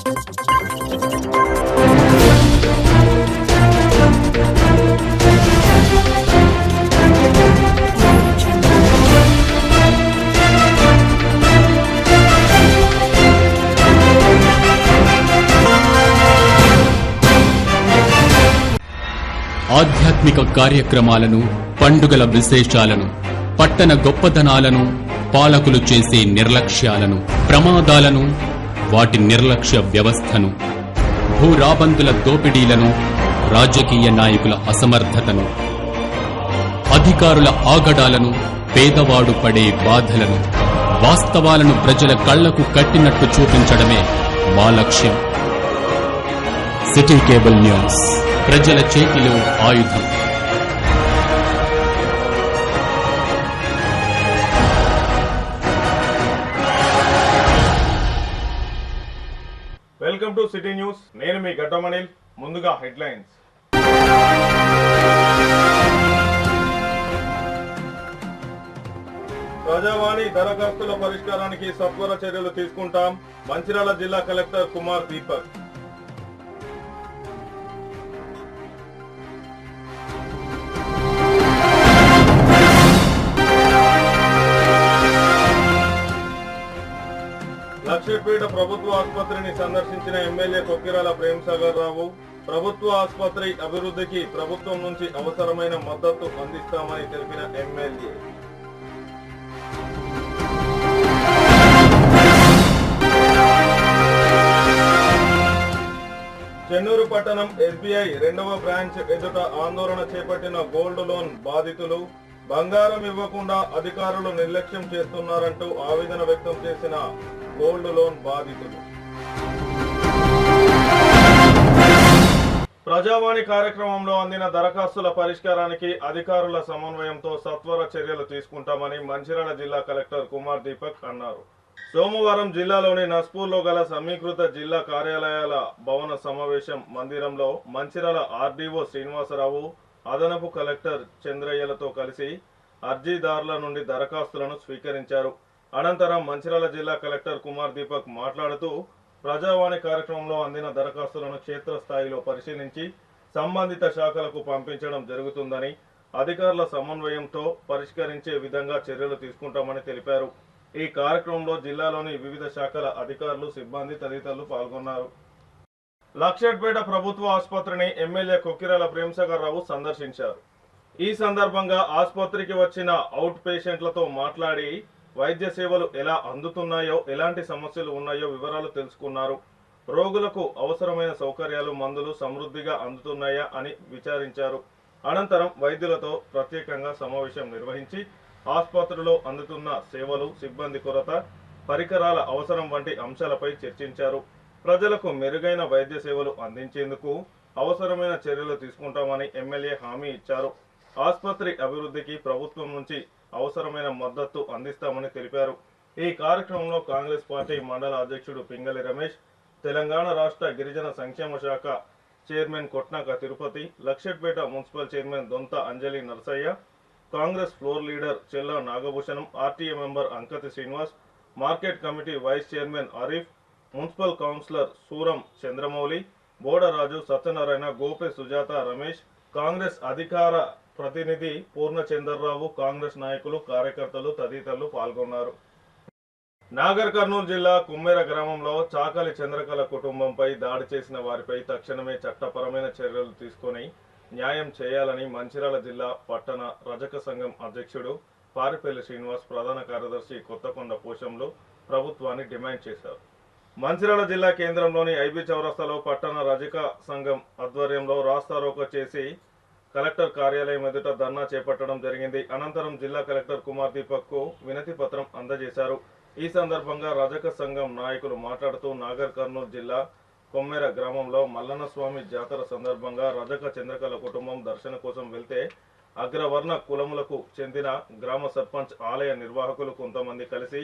ఆధ్యాత్మిక కార్యక్రమాలను, పండుగల విశేషాలను, పట్టణ గొప్పదనాలను, పాలకులు చేసే నిర్లక్ష్యాలను, ప్రమాదాలను, వాటి నిర్లక్ష్య వ్యవస్థను, భూరాబందుల దోపిడీలను, రాజకీయ నాయకుల అసమర్థతను, అధికారుల ఆగడాలను, పేదవాడు పడే బాధలను, వాస్తవాలను ప్రజల కళ్లకు కట్టినట్టు చూపించడమే మా లక్ష్యం. సిటీ కేబుల్ న్యూస్, ప్రజల చేతిలో ఆయుధం. Welcome to city news. నేను మీ గడ్డమనిల్. ముందుగా హెడ్లైన్స్. ప్రజావాణి దరఖాస్తుల పరిష్కారానికి సత్వర చర్యలు తీసుకుంటాం. మంచిర్యాల జిల్లా కలెక్టర్ కుమార్ దీపక్. లక్షపేట ప్రభుత్వ ఆసుపత్రిని సందర్శించిన ఎమ్మెల్యే కొక్కిరాల ప్రేమ్సాగర్ రావు. ప్రభుత్వ ఆసుపత్రి అభివృద్ధికి ప్రభుత్వం నుంచి అవసరమైన మద్దతు అందిస్తామని తెలిపిన ఎమ్మెల్యే. చెన్నూరు పట్టణం ఎస్బీఐ 2వ బ్రాంచ్ ఎదుట ఆందోళన చేపట్టిన గోల్డ్ లోన్ బాధితులు. బంగారం ఇవ్వకుండా అధికారులు నిర్లక్ష్యం చేస్తున్నారంటూ ఆవేదన వ్యక్తం చేసిన గోల్డ్ లోన్ బాధితులు. ప్రజావాణి కార్యక్రమంలో అందిన దరఖాస్తుల పరిష్కారానికి అధికారుల సమన్వయంతో సత్వర చర్యలు తీసుకుంటామని మంచిర్యాల జిల్లా కలెక్టర్ కుమార్ దీపక్ అన్నారు. సోమవారం జిల్లాలోని నస్పూర్లో గల సమీకృత జిల్లా కార్యాలయాల భవన సమావేశం మందిరంలో మంచిర్యాల ఆర్డీఓ శ్రీనివాసరావు, అదనపు కలెక్టర్ చంద్రయ్యలతో కలిసి అర్జీదారుల నుండి దరఖాస్తులను స్వీకరించారు. అనంతరం మంచిర్యాల జిల్లా కలెక్టర్ కుమార్ దీపక్ మాట్లాడుతూ ప్రజావాణి కార్యక్రమంలో అందిన దరఖాస్తులను క్షేత్రస్థాయిలో పరిశీలించి సంబంధిత శాఖలకు పంపించడం జరుగుతుందని, అధికారుల సమన్వయంతో పరిష్కరించే విధంగా చర్యలు తీసుకుంటామని తెలిపారు. ఈ కార్యక్రమంలో జిల్లాలోని వివిధ శాఖల అధికారులు, సిబ్బంది తదితరులు పాల్గొన్నారు. లక్షపేట ప్రభుత్వ ఆసుపత్రిని ఎమ్మెల్యే కొక్కిరాల ప్రేమ్సాగర్ రావు సందర్శించారు. ఈ సందర్భంగా ఆసుపత్రికి వచ్చిన అవుట్ పేషెంట్లతో మాట్లాడి వైద్య సేవలు ఎలా అందుతున్నాయో, ఎలాంటి సమస్యలు ఉన్నాయో వివరాలు తెలుసుకున్నారు. రోగులకు అవసరమైన సౌకర్యాలు, మందులు సమృద్ధిగా అందుతున్నాయా అని విచారించారు. అనంతరం వైద్యులతో ప్రత్యేకంగా సమావేశం నిర్వహించి ఆసుపత్రిలో అందుతున్న సేవలు, సిబ్బంది కొరత, పరికరాల అవసరం వంటి అంశాలపై చర్చించారు. ప్రజలకు మెరుగైన వైద్య సేవలు అందించేందుకు అవసరమైన చర్యలు తీసుకుంటామని ఎమ్మెల్యే హామీ ఇచ్చారు. ఆసుపత్రి అభివృద్ధికి ప్రభుత్వం నుంచి అవసరమైన మద్దతు అందిస్తామని తెలిపారు. ఈ కార్యక్రమంలో కాంగ్రెస్ పార్టీ మండల అధ్యక్షుడు పింగళి రమేష్, తెలంగాణ రాష్ట్ర గిరిజన సంక్షేమ శాఖ chairman Kotnaka Tirupati, Lakshettipet municipal chairman Donta Anjali Narsaiah, Congress floor leader Chella Nagabhushanam, RTA member Ankathi Srinivas, market committee vice chairman Arif, municipal councillor Suram Chandramouli, Bodaraju, Satyanarayana, Gope Sujatha, Ramesh, Congress అధికార ప్రతినిధి పూర్ణచంద్రరావు, కాంగ్రెస్ నాయకులు, కార్యకర్తలు తదితరులు పాల్గొన్నారు. నాగర్ కర్నూలు జిల్లా కుమ్మెర గ్రామంలో చాకలి చంద్రకళ కుటుంబంపై దాడి చేసిన వారిపై తక్షణమే చట్టపరమైన చర్యలు తీసుకుని న్యాయం చేయాలని మంచిర్యాల జిల్లా పట్టణ రజక సంఘం అధ్యక్షుడు పారిపల్లి శ్రీనివాస్, ప్రధాన కార్యదర్శి కొత్తకొండ పోషంలు ప్రభుత్వాన్ని డిమాండ్ చేశారు. మంచిర్యాల జిల్లా కేంద్రంలోని ఐబీ చౌరస్తాలో పట్టణ రజక సంఘం ఆధ్వర్యంలో రాస్తారోకో చేసి కలెక్టర్ కార్యాలయం ఎదుట ధర్నా చేపట్టడం జరిగింది. అనంతరం జిల్లా కలెక్టర్ కుమార్ దీపక్ కు వినతి పత్రం అందజేశారు. ఈ సందర్భంగా రజక సంఘం నాయకులు మాట్లాడుతూ నాగర్ కర్నూలు జిల్లా కొమ్మెర గ్రామంలో మల్లన్న స్వామి జాతర సందర్భంగా రజక చంద్రకళ కుటుంబం దర్శన కోసం వెళ్తే అగ్రవర్ణ కులములకు చెందిన గ్రామ సర్పంచ్, ఆలయ నిర్వాహకులు కొంతమంది కలిసి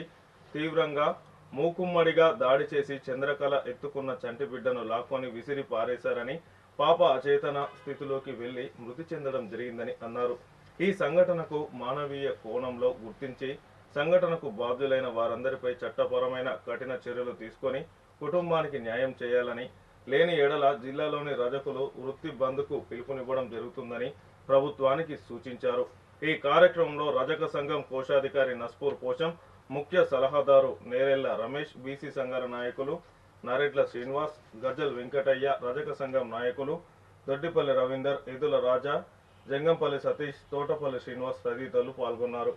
తీవ్రంగా మూకుమ్మడిగా దాడి చేసి చంద్రకళ ఎత్తుకున్న చంటి బిడ్డను లాక్కొని విసిరి పారేశారని, పాప అచేతన స్థితిలోకి వెళ్లి మృతి చెందడం జరిగిందని అన్నారు. ఈ సంఘటనకు మానవీయ కోణంలో గుర్తించి సంఘటనకు బాధ్యులైన వారందరిపై చట్టపరమైన కఠిన చర్యలు తీసుకొని కుటుంబానికి న్యాయం చేయాలని, లేని ఎడల జిల్లాలోని రజకులు వృత్తి బంద్కు పిలుపునివ్వడం జరుగుతుందని ప్రభుత్వానికి సూచించారు. ఈ కార్యక్రమంలో రజక సంఘం కోశాధికారి నస్పూర్ పోషం, ముఖ్య సలహాదారు నేరెళ్ల రమేష్, బీసీ సంఘాల నాయకులు నరెడ్ల శ్రీనివాస్, గజ్జల్ వెంకటయ్య, రజక సంఘం నాయకులు దొడ్డిపల్లి రవీందర్, ఎదుల రాజా, జంగంపల్లి సతీష్, తోటపల్లి శ్రీనివాస్ తదితరులు పాల్గొన్నారు.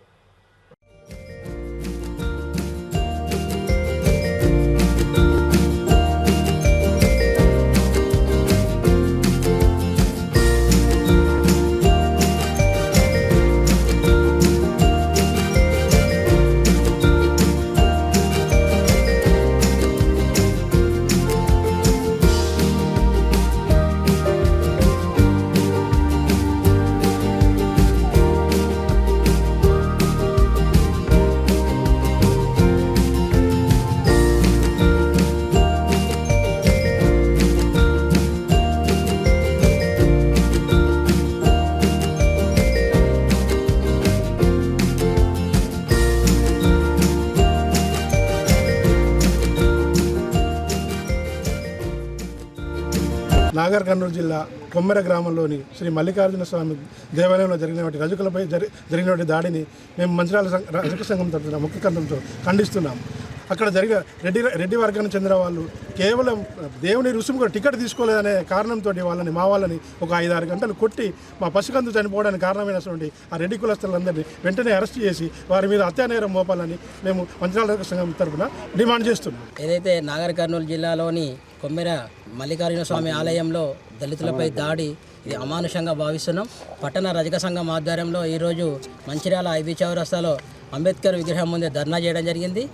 నాగర్ కర్నూలు జిల్లా కొమ్మెర గ్రామంలోని శ్రీ మల్లికార్జున స్వామి దేవాలయంలో జరిగినటువంటి రజకులపై జరిగినటువంటి దాడిని మేము మంచిర్యాల రజక సంఘం తరఫున ముఖ్య కంఠంతో ఖండిస్తున్నాం. అక్కడ జరిగిన రెడ్డి వర్గానికి చెందిన వాళ్ళు కేవలం దేవుని రుసుముగా టికెట్ తీసుకోలేదనే కారణంతో మా వాళ్ళని ఒక 5-6 గంటలు కొట్టి మా పసికందు చనిపోవడానికి కారణమైనటువంటి ఆ రెడ్డి కులస్తులందరినీ వెంటనే అరెస్ట్ చేసి వారి మీద హత్యానేరం మోపాలని మేము మంచిర్యాల రజక సంఘం తరఫున డిమాండ్ చేస్తున్నాం. ఏదైతే నాగర్ కర్నూలు జిల్లాలోని కొమ్మెర మల్లికార్జున స్వామి ఆలయంలో దళితులపై దాడి ఇది అమానుషంగా భావిస్తున్నాం. పట్టణ రజక సంఘం ఆధ్వర్యంలో ఈరోజు మంచిర్యాల ఐబీ చౌరస్తాలో అంబేద్కర్ విగ్రహం ముందే ధర్నా చేయడం జరిగింది.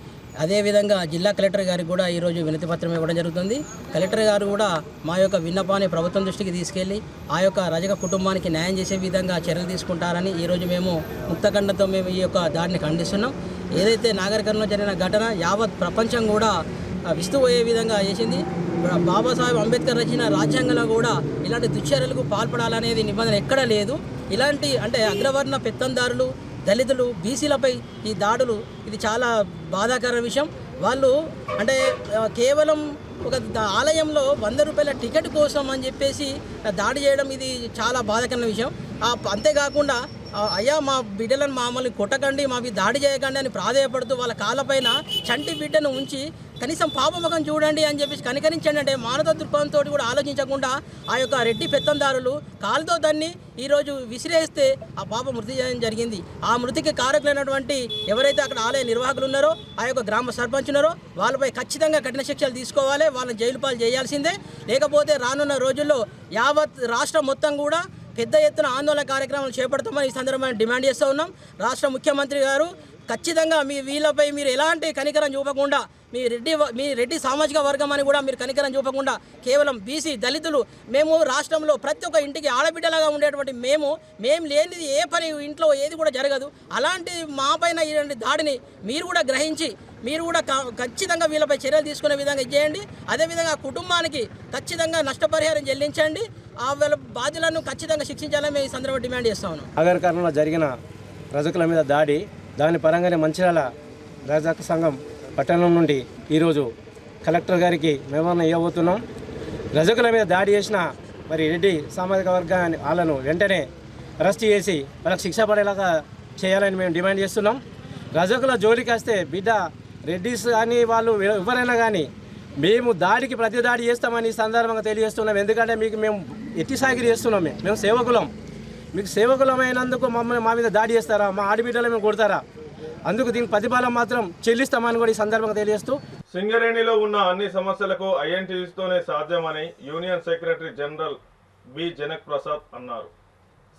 అదేవిధంగా జిల్లా కలెక్టర్ గారికి కూడా ఈరోజు వినతి పత్రం ఇవ్వడం జరుగుతుంది. కలెక్టర్ గారు కూడా మా యొక్క విన్నపాన్ని ప్రభుత్వం దృష్టికి తీసుకెళ్లి ఆ యొక్క రజక కుటుంబానికి న్యాయం చేసే విధంగా చర్యలు తీసుకుంటారని ఈరోజు మేము ముక్తఖండంతో మేము ఈ యొక్క దాడిని ఖండిస్తున్నాం. ఏదైతే నాగర్ కర్నూలులో జరిగిన ఘటన యావత్ ప్రపంచం కూడా విస్తుపోయే విధంగా చేసింది. బాబాసాహెబ్ అంబేద్కర్ రచించిన రాజ్యాంగంలో కూడా ఇలాంటి దుశ్చర్యలకు పాల్పడాలనేది నిబంధన ఎక్కడా లేదు. ఇలాంటి అంటే అగ్రవర్ణ పెత్తందారులు, దళితులు, బీసీలపై ఈ దాడులు ఇది చాలా బాధాకర విషయం. వాళ్ళు అంటే కేవలం ఒక ఆలయంలో 100 రూపాయల టికెట్ కోసం అని చెప్పేసి దాడి చేయడం ఇది చాలా బాధాకరమైన విషయం. అంతేకాకుండా అయ్యా మా బిడ్డలను మమ్మల్ని కొట్టకండి, మావి దాడి చేయకండి అని ప్రాధేయపడుతూ వాళ్ళ కాళ్ళపైన చంటి బిడ్డను ఉంచి కనీసం పాపముఖం చూడండి అని చెప్పేసి కనికరించండి అంటే మానవ దృక్పథంతో కూడా ఆలోచించకుండా ఆ యొక్క రెడ్డి పెత్తందారులు కాలుతో దాన్ని ఈరోజు విసిరేస్తే ఆ పాప మృతి చేయడం జరిగింది. ఆ మృతికి కారకులైనటువంటి ఎవరైతే అక్కడ ఆలయ నిర్వాహకులు ఉన్నారో ఆ యొక్క గ్రామ సర్పంచ్ ఉన్నారో వాళ్ళపై ఖచ్చితంగా కఠిన శిక్షలు తీసుకోవాలి. వాళ్ళని జైలు పాలు చేయాల్సిందే. లేకపోతే రానున్న రోజుల్లో యావత్ రాష్ట్రం మొత్తం కూడా పెద్ద ఎత్తున ఆందోళన కార్యక్రమాలు చేపడతామని ఈ సందర్భంగా డిమాండ్ చేస్తూ ఉన్నాం. రాష్ట్ర ముఖ్యమంత్రి గారు ఖచ్చితంగా వీళ్ళపై మీరు ఎలాంటి కనికరం చూపకుండా మీ రెడ్డి సామాజిక వర్గం అని కూడా మీరు కనికరం చూపకుండా కేవలం బీసీ దళితులు మేము రాష్ట్రంలో ప్రతి ఒక్క ఇంటికి ఆడబిడ్డలాగా ఉండేటువంటి మేము లేనిది ఏ పని ఇంట్లో ఏది కూడా జరగదు. అలాంటి మా పైన ఇలాంటి దాడిని మీరు కూడా గ్రహించి మీరు కూడా ఖచ్చితంగా వీళ్ళపై చర్యలు తీసుకునే విధంగా చేయండి. అదేవిధంగా కుటుంబానికి ఖచ్చితంగా నష్టపరిహారం చెల్లించండి. ఆ వీళ్ళ బాధ్యులను ఖచ్చితంగా శిక్షించాలని మేము ఈ సందర్భంగా డిమాండ్ చేస్తా ఉన్నాం. నాగర్ కర్నూలులో జరిగిన రజకుల మీద దాడి దాని పరంగానే మంచిర్యాల రజక సంఘం పట్టణం నుండి ఈరోజు కలెక్టర్ గారికి మెమోరాండం ఇవ్వబోతున్నాం. రజకుల మీద దాడి చేసిన మరి రెడ్డి సామాజిక వర్గాన్ని వాళ్ళను వెంటనే అరెస్ట్ చేసి వాళ్ళకి శిక్ష పడేలాగా చేయాలని మేము డిమాండ్ చేస్తున్నాం. రజకుల జోలికి వస్తే బిడ్డ రెడ్డిస్ కానీ వాళ్ళు ఎవరైనా కానీ మేము దాడికి ప్రతి దాడి చేస్తామని ఈ సందర్భంగా తెలియజేస్తున్నాం. ఎందుకంటే మీకు మేము ఎట్టి సాగిరి చేస్తున్నాం. మేము సేవకులం. మీకు సేవకులమైనందుకు మమ్మల్ని మా మీద దాడి చేస్తారా? మా ఆడబిడ్డలు మేము కొడతారా? అందుకు దీనికి ప్రతిఫలం మాత్రం చెల్లిస్తామని కూడా ఈ సందర్భంగా తెలియజేస్తూ సింగరేణిలో ఉన్న అన్ని సమస్యలకు ఐఎన్టీయూస్తోనే సాధ్యమని union secretary general B Janak Prasad అన్నారు.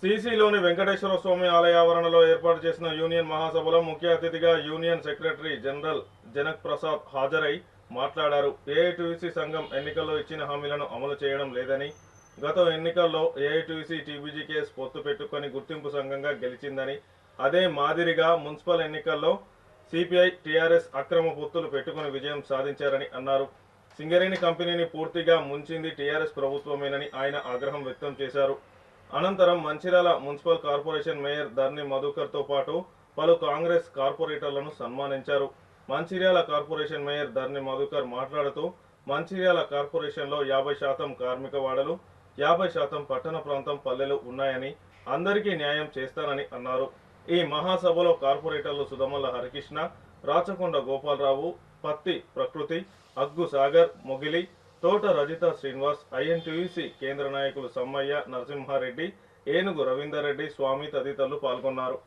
సిసిలోని వెంకటేశ్వర స్వామి ఆలయ ఆవరణలో ఏర్పాటు చేసిన యూనియన్ మహాసభలో ముఖ్య అతిథిగా union secretary general Janak Prasad హాజరై మాట్లాడారు. ఏఐటీయూసీ సంఘం ఎన్నికల్లో ఇచ్చిన హామీలను అమలు చేయడం లేదని, గత ఎన్నికల్లో ఏఐటీయూసీ టీబీజీకేఎస్ పొత్తు పెట్టుకొని గుర్తింపు సంఘంగా గెలిచిందని, అదే మాదిరిగా మున్సిపల్ ఎన్నికల్లో సిపిఐ టీఆర్ఎస్ అక్రమ పొత్తులు పెట్టుకుని విజయం సాధించారని అన్నారు. సింగరేణి కంపెనీని పూర్తిగా ముంచింది టీఆర్ఎస్ ప్రభుత్వమేనని ఆయన ఆగ్రహం వ్యక్తం చేశారు. అనంతరం మంచిర్యాల మున్సిపల్ కార్పొరేషన్ మేయర్ ధర్ని మధుకర్తో పాటు పలు కాంగ్రెస్ కార్పొరేటర్లను సన్మానించారు. మంచిర్యాల కార్పొరేషన్ మేయర్ ధర్ని మధుకర్ మాట్లాడుతూ మంచిర్యాల కార్పొరేషన్లో 50% కార్మిక వాడలు 50% పట్టణ ప్రాంతం పల్లెలు ఉన్నాయని అందరికీ న్యాయం చేస్తానని అన్నారు. ఈ మహాసభలో కార్పొరేటర్లు సుధమల్ల హరికృష్ణ, రాచకొండ గోపాలరావు, పత్తి ప్రకృతి, అగ్గు సాగర్, మొగిలి, తోట రజిత శ్రీనివాస్, ఐఎన్టీయూసీ కేంద్ర నాయకులు సమ్మయ్య, నరసింహారెడ్డి, ఏనుగు రవీందర్ రెడ్డి, స్వామి తదితరులు పాల్గొన్నారు.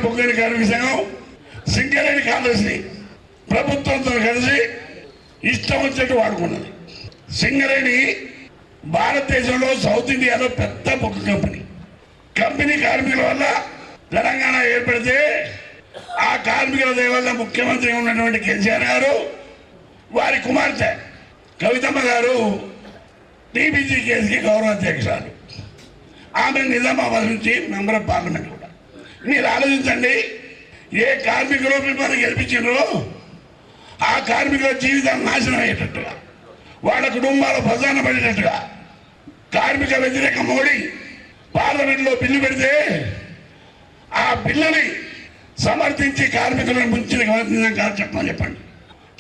పొంగడి కార్మిక సంఘం సింగరేణి కాంగ్రెస్ని ప్రభుత్వంతో కలిసి ఇష్టం వచ్చినట్టు వాడుకున్నది. సింగరేణి భారతదేశంలో సౌత్ ఇండియాలో పెద్ద బొగ్గు కంపెనీ కార్మికుల వల్ల తెలంగాణ ఏర్పడితే ఆ కార్మికుల వల్ల ముఖ్యమంత్రి ఉన్నటువంటి కేసీఆర్ గారు, వారి కుమార్తె కవితమ్మ గారు టీబీజీ కేసుకి గౌరవ అధ్యక్షురాలు. ఆమె నిజామాబాద్ నుంచి మెంబర్ ఆఫ్ పార్లమెంట్ కూడా. మీరు ఆలోచించండి, ఏ కార్మికులు మిమ్మల్ని గెలిపించారో ఆ కార్మికుల జీవితాన్ని నాశనం అయ్యేటట్టుగా, వాళ్ళ కుటుంబాలు ప్రధాన పడేటట్టుగా కార్మిక వ్యతిరేక మోడీ పార్లమెంట్లో బిల్లు పెడితే ఆ బిల్లుని సమర్థించి కార్మికులను ముంచిన కాదు చెప్పండి.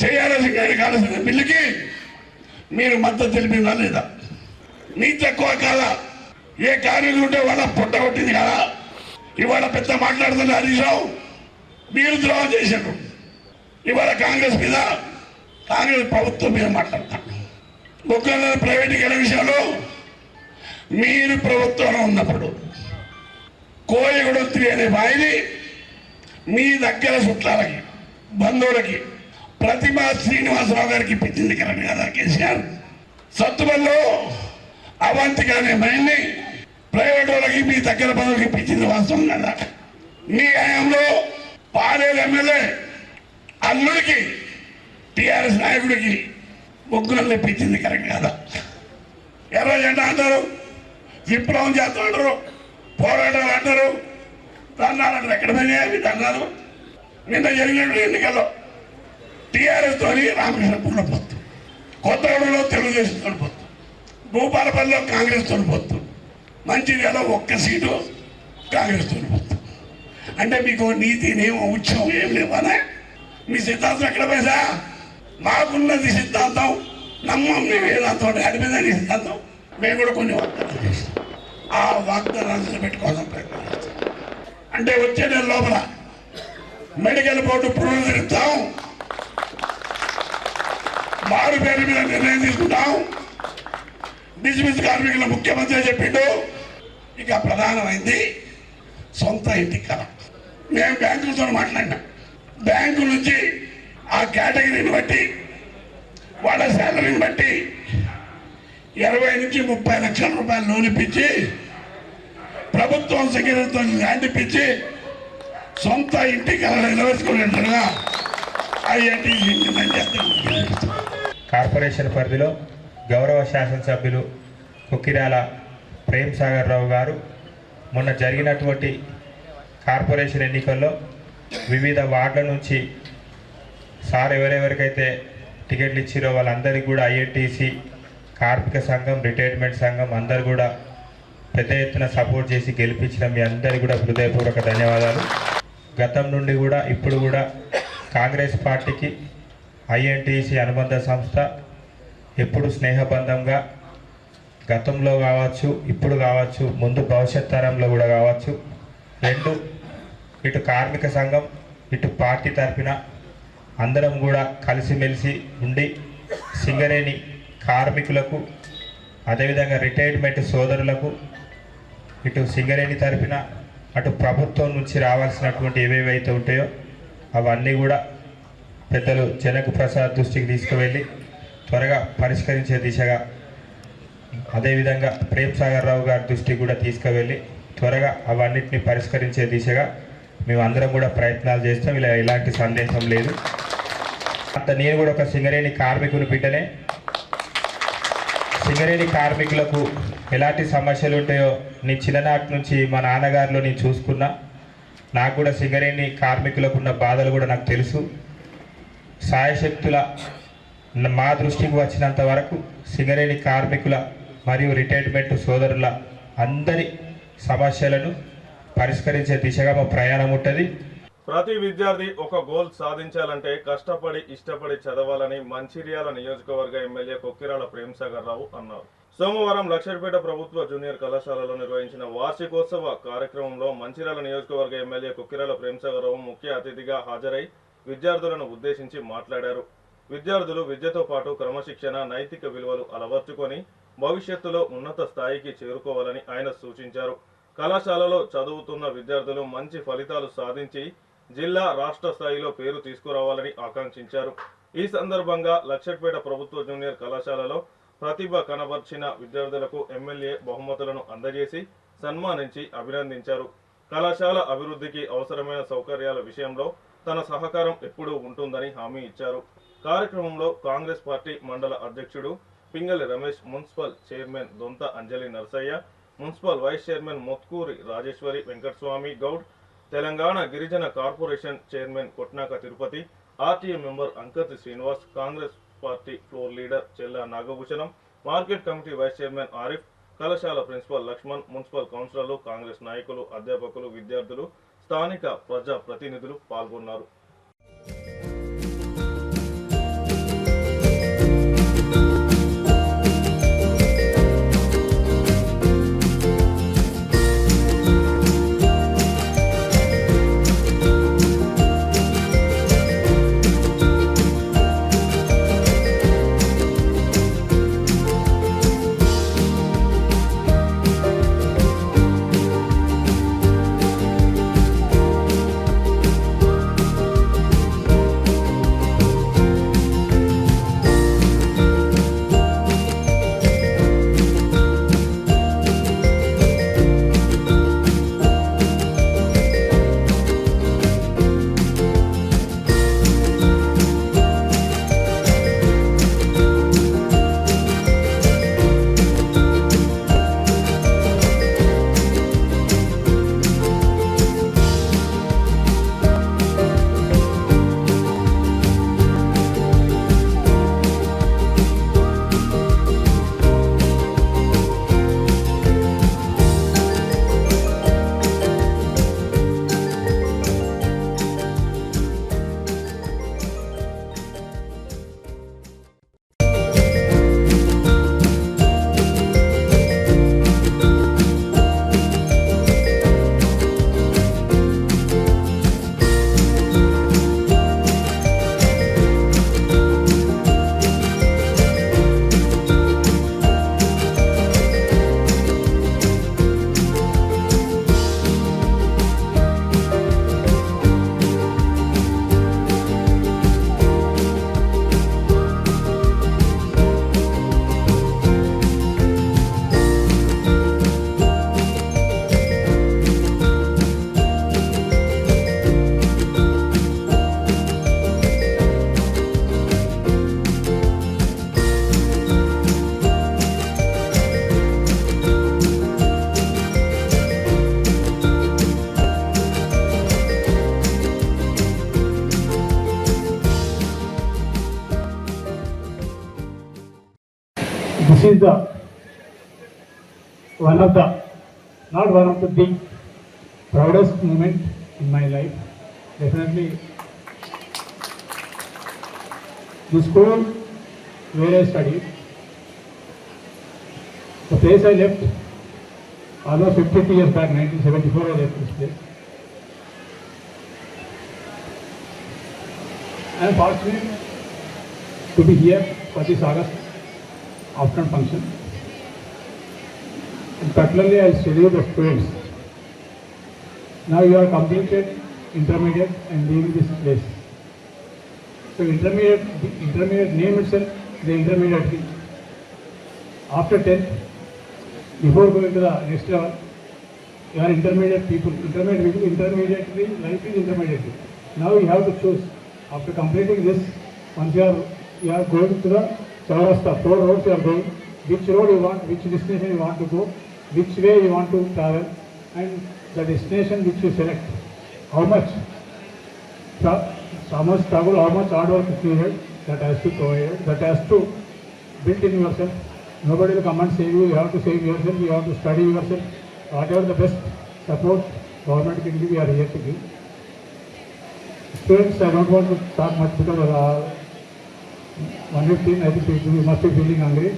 చేయాల్సిన బిల్లుకి మీరు మద్దతు తెలిపిందా లేదా? నీ తక్కువ కాదా? ఏ కార్మికులు ఉంటే వాళ్ళ పొట్ట కొట్టింది కదా. ఇవాళ పెద్ద మాట్లాడుతున్న హరీష్ రావు మీరు ద్రోహం చేశారు. ఇవాళ కాంగ్రెస్ ప్రభుత్వం మీద మాట్లాడతాను. ఒక్కళ్ళ ప్రైవేటీకరణ విషయంలో మీరు ప్రభుత్వంలో ఉన్నప్పుడు కోయగొడొత్తి అనే వాయిని మీ దగ్గర చుట్టాలకి బంధువులకి ప్రతిమా శ్రీనివాసరావు గారికి ఇప్పించింది కరెక్ట్ కదా కేసీఆర్. సత్తువల్లో అవంతిక అనే మైన్ని ప్రైవేట్ వాళ్ళకి మీ దగ్గర బంధువులకి ఇప్పించింది వాస్తవం కదా. మీ హయాంలో పాలేరు ఎమ్మెల్యే అల్లుడికి టీఆర్ఎస్ నాయకుడికి ముగ్గురు ఇప్పించింది కరెక్ట్ కదా. ఎర్ర జెండా అంటారు, విప్లవం చేస్తాడు, పోరాటాలు అంటారు, ధర్నాలు అంటారు. ఎక్కడ పోయినాయి ధర్నాలు? నిన్న జరిగిన ఎన్నికల్లో టీఆర్ఎస్ తోని రామకృష్ణపూర్లో పొత్తు, కొత్తగూడలో తెలుగుదేశంతో పొత్తు, భూపాలపల్లిలో కాంగ్రెస్ తోని పొత్తు, మంచిర్యాలలో ఒక్క సీటు కాంగ్రెస్ తోని పొత్తు. అంటే మీకు నీతి నియమం ఉత్సవం ఏం లేవానే? మీ సిద్ధాంతం ఎక్కడ పోయినా? మాకున్నది సిద్ధాంతం, నమ్మం మేము వేదాంతం అడిపోయిందని సిద్ధాంతం. మేము కూడా కొన్ని వాగ్దానాలు చేస్తాం. ఆ వాగ్దానాలను పెట్టుకోవాలని ప్రయత్నం చేస్తాం. అంటే వచ్చే నెల లోపల మెడికల్ బోర్డు పురుగు తిరుగుతాం, మారు పేరు మీద నిర్ణయం తీసుకుంటాం. డిజిమిస్ కార్మికుల ముఖ్యమంత్రి చెప్పిండు. ఇక ప్రధానమైంది సొంత ఇంటి కళ. మేము బ్యాంకులతో మాట్లాడినాం. బ్యాంకు నుంచి ఆ కేటగిరీని బట్టి వాళ్ళ శాలరీని బట్టి 20 నుంచి 30 లక్షల రూపాయలు లోన్ ఇప్పించి ప్రభుత్వం సెక్రటరీతో ల్యాండ్ ఇప్పించి సొంత ఇంటి కళ నెరవేర్చుకునేట్టుగా ఐఐటి కార్పొరేషన్ పరిధిలో గౌరవ శాసనసభ్యులు కుక్కిరాల ప్రేమ్ సాగర్ రావు గారు మొన్న జరిగినటువంటి కార్పొరేషన్ ఎన్నికల్లో వివిధ వార్డుల నుంచి సార్ ఎవరెవరికైతే టికెట్లు ఇచ్చిరో వాళ్ళందరికీ కూడా ఐఎన్టీసీ కార్మిక సంఘం, రిటైర్మెంట్ సంఘం అందరు కూడా పెద్ద ఎత్తున సపోర్ట్ చేసి గెలిపించిన మీ అందరికీ కూడా హృదయపూర్వక ధన్యవాదాలు. గతం నుండి కూడా ఇప్పుడు కూడా కాంగ్రెస్ పార్టీకి ఐఎన్టీసీ అనుబంధ సంస్థ ఎప్పుడు స్నేహబంధంగా గతంలో కావచ్చు, ఇప్పుడు కావచ్చు, ముందు భవిష్యత్ తరంలో కూడా కావచ్చు, రెండు ఇటు కార్మిక సంఘం ఇటు పార్టీ తరఫున అందరం కూడా కలిసిమెలిసి ఉండి సింగరేణి కార్మికులకు అదేవిధంగా రిటైర్మెంట్ సోదరులకు ఇటు సింగరేణి తరఫున అటు ప్రభుత్వం నుంచి రావాల్సినటువంటి ఏవేవైతే ఉంటాయో అవన్నీ కూడా పెద్దలు జనక్ ప్రసాద్ దృష్టికి తీసుకువెళ్ళి త్వరగా పరిష్కరించే దిశగా, అదేవిధంగా ప్రేమ్ సాగర్ రావు గారి దృష్టికి కూడా తీసుకువెళ్ళి త్వరగా అవన్నిటిని పరిష్కరించే దిశగా మేము అందరం కూడా ప్రయత్నాలు చేస్తాం. ఇలా ఎలాంటి సందేశం లేదు. అంత నేను కూడా ఒక సింగరేణి కార్మికుని బిడ్డనే. సింగరేణి కార్మికులకు ఎలాంటి సమస్యలు ఉంటాయో నీ చిన్ననాటి నుంచి మా నాన్నగారిలో నేను చూసుకున్నా. నాకు కూడా సింగరేణి కార్మికులకు ఉన్న బాధలు కూడా నాకు తెలుసు. సాయశక్తుల మా దృష్టికి వచ్చినంత వరకు సింగరేణి కార్మికుల మరియు రిటైర్మెంట్ సోదరుల అందరి సమస్యలను పరిష్కరించే దిశగా మా ప్రయాణం ఉంటుంది. ప్రతి విద్యార్థి ఒక గోల్ సాధించాలంటే కష్టపడి ఇష్టపడి చదవాలని మంచిర్యాల నియోజకవర్గ ఎమ్మెల్యే కొక్కిరాల ప్రేమ్ సాగర్ రావు అన్నారు. సోమవారం లక్షర్పేట ప్రభుత్వ జూనియర్ కళాశాలలో నిర్వహించిన వార్షికోత్సవ కార్యక్రమంలో మంచిర్యాల నియోజకవర్గ ఎమ్మెల్యే కొక్కిరాల ప్రేమ్ సాగర్ రావు ముఖ్య అతిథిగా హాజరై విద్యార్థులను ఉద్దేశించి మాట్లాడారు. విద్యార్థులు విద్యతో పాటు క్రమశిక్షణ, నైతిక విలువలు అలవర్చుకొని భవిష్యత్తులో ఉన్నత స్థాయికి చేరుకోవాలని ఆయన సూచించారు. కళాశాలలో చదువుతున్న విద్యార్థులు మంచి ఫలితాలు సాధించి జిల్లా, రాష్ట్ర స్థాయిలో పేరు తీసుకురావాలని ఆకాంక్షించారు. ఈ సందర్భంగా లక్షట్పేట ప్రభుత్వ జూనియర్ కళాశాలలో ప్రతిభ కనబర్చిన విద్యార్థులకు ఎమ్మెల్యే బహుమతులను అందజేసి సన్మానించి అభినందించారు. కళాశాల అభివృద్ధికి అవసరమైన సౌకర్యాల విషయంలో తన సహకారం ఎప్పుడూ ఉంటుందని హామీ ఇచ్చారు. కార్యక్రమంలో కాంగ్రెస్ పార్టీ మండల అధ్యక్షుడు Pingali Ramesh, municipal chairman Donta Anjali Narsaiah, municipal vice chairman Motkuri Rajeshwari Venkataswamy Goud, Telangana గిరిజన corporation chairman Kotnaka Tirupati, RTA member Ankathi Srinivas, Congress party floor leader Chella Nagabhushanam, market committee vice chairman Arif, కళాశాల ప్రిన్సిపల్ లక్ష్మణ్, మున్సిపల్ కౌన్సిలర్లు, కాంగ్రెస్ నాయకులు, అధ్యాపకులు, విద్యార్థులు, స్థానిక ప్రజా ప్రతినిధులు పాల్గొన్నారు. one of the proudest moment in my life. Definitely, the school where I studied, the place I left almost 50 years back, 1974 I left this place. I am fortunate to be here for this August afternoon function. And particularly I will tell you the students. Now you are completed intermediate and leaving this place. So intermediate name itself, the intermediate. After 10th, before going to the next level, you are intermediate people. Intermediately, life is intermediate. Now you have to choose. After completing this, once you are going to the Chaurasta, 4 roads you are going, which road you want, which destination you want to go, which way you want to travel, and the destination which you select. How much struggle, how much hard work is needed, that has to provide, that has to build in yourself. Nobody will come and save you. You have to save yourself. You have to study yourself. Whatever the best support government can give, we are here to give. Students, I don't want to talk much because of 1:15. I think you must be feeling hungry.